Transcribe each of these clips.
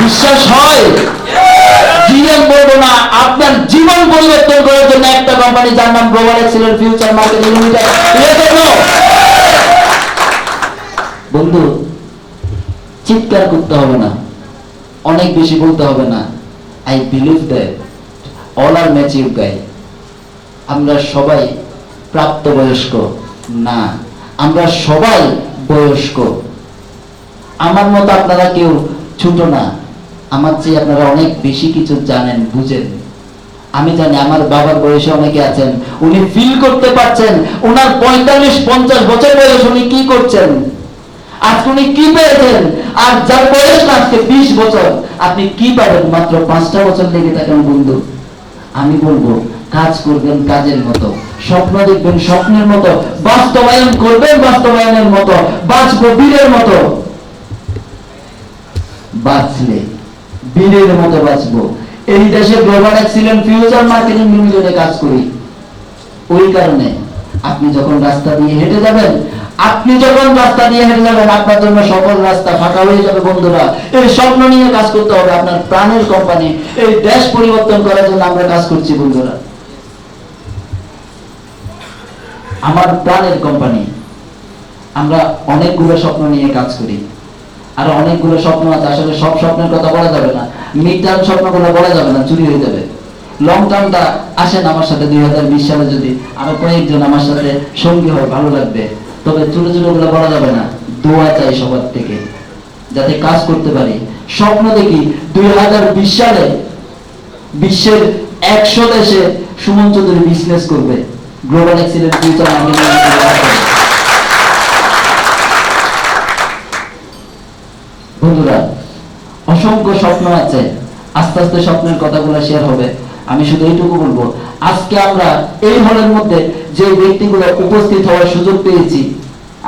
বিশ্বাস হয়? জিএম বলবো না, আপনার জীবন পরিবর্তন করার জন্য একটা কোম্পানি যার নাম global excellent future marketing limited. বন্ধু, চিৎকার করতে হবে না, অনেক বেশি বলতে হবে না। I believe that all are mature guy. আমরা সবাই প্রাপ্তবয়স্ক না, আমরা সবাই বয়স্ক। আমার মতো আপনারা কেউ ছোট না, আমার চেয়ে আপনারা অনেক বেশি কিছু জানেন, বুঝেন। আমি জানি আমার বাবার বয়সে অনেকে আছেন, উনি ফিল করতে পারছেন ওনার 45-50 বছর বয়স উনি কি করছেন, আজকে উনি কি পেয়েছেন। আর যার বয়স আজকে 20 বছর, আপনি কি পাবেন মাত্র 5টা বছর লেগে থাকেন। বন্ধু, আমি বলবো কাজ করবেন কাজের মতো, স্বপ্ন দেখবেন স্বপ্নের মতো, বাস্তবায়ন করবেন বাস্তবায়নের মতো, বাঁচবো বীরের মতো। বাঁচলে বীরের মতো বাঁচবো। এই দেশে গ্লোবাল এক্সিলেন্ট ফিউচার মার্কেটিং লিমিটেডে কাজ করি। ওই কারণে আপনি যখন রাস্তা দিয়ে হেঁটে যাবেন, আপনার জন্য সকল রাস্তা ফাঁকা হয়ে যাবে। বন্ধুরা, এই স্বপ্ন নিয়ে কাজ করতে হবে। আপনার প্রাণের কোম্পানি, এই দেশ পরিবর্তন করার জন্য আমরা কাজ করছি। বন্ধুরা, আমার প্রাণের কোম্পানি, আমরা অনেকগুলো স্বপ্ন নিয়ে কাজ করি। আর অনেকগুলো স্বপ্ন আছে, আসলে সব স্বপ্নের কথা বলা যাবে না, মিড টার্ম স্বপ্নগুলো বলা যাবে না, চুরি হয়ে যাবে। লং টার্মটা আসেন আমার সাথে 2020 সালে যদি আরো কয়েকজন আমার সাথে সঙ্গী হয়, ভালো লাগবে। তবে ছোট ছোট গুলো বলা যাবে না। দোয়া চাই সবার থেকে, যাতে কাজ করতে পারি। স্বপ্ন দেখি 2020 সালে বিশ্বের 100 দেশে সুমন চৌধুরী বিজনেস করবে, গ্লোবাল এক্সিলেন্ট ফিউচার মার্কেটিং। বন্ধুরা, অসংখ্য স্বপ্ন আছে, আস্তে আস্তে স্বপ্নের কথাগুলো শেয়ার হবে। আমি শুধু এইটুকু বলবো, আজকে আমরা এই হলের মধ্যে যে ব্যক্তিগুলো উপস্থিত হওয়ার সুযোগ পেয়েছি,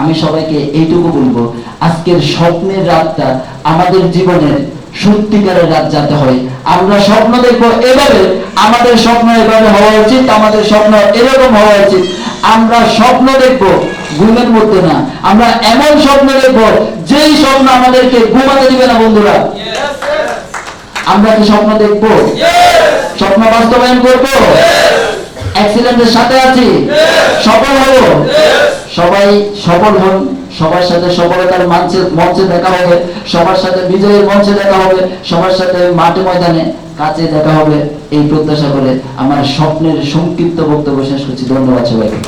আমি সবাইকে এইটুকু বলবো, আজকের স্বপ্নের রাতটা আমাদের জীবনের সত্যিকারের রাত যাতে হয়। আমরা স্বপ্ন দেখবো এভাবে, আমাদের স্বপ্ন এভাবে হওয়া উচিত, আমাদের স্বপ্ন এরকম হওয়া উচিত। আমরা স্বপ্ন দেখবো ঘুমের মধ্যে না, আমরা এমন স্বপ্ন দেখবো যেই স্বপ্ন আমাদেরকে ঘুমাতে দিবে না। বন্ধুরা, আমরা কি স্বপ্ন দেখবো? স্বপ্ন বাস্তবায়ন করবো, এক্সিলেন্টের সাথে আছি, সফল হব। সবাই সফল হন, সবার সাথে সফলতার মঞ্চে দেখা হবে, সবার সাথে বিজয়ের মঞ্চে দেখা হবে, সবার সাথে মাঠে ময়দানে কাছে দেখা হবে। এই প্রত্যাশা করে আমার স্বপ্নের সংক্ষিপ্ত বক্তব্য শেষ করছি। ধন্যবাদ সবাইকে।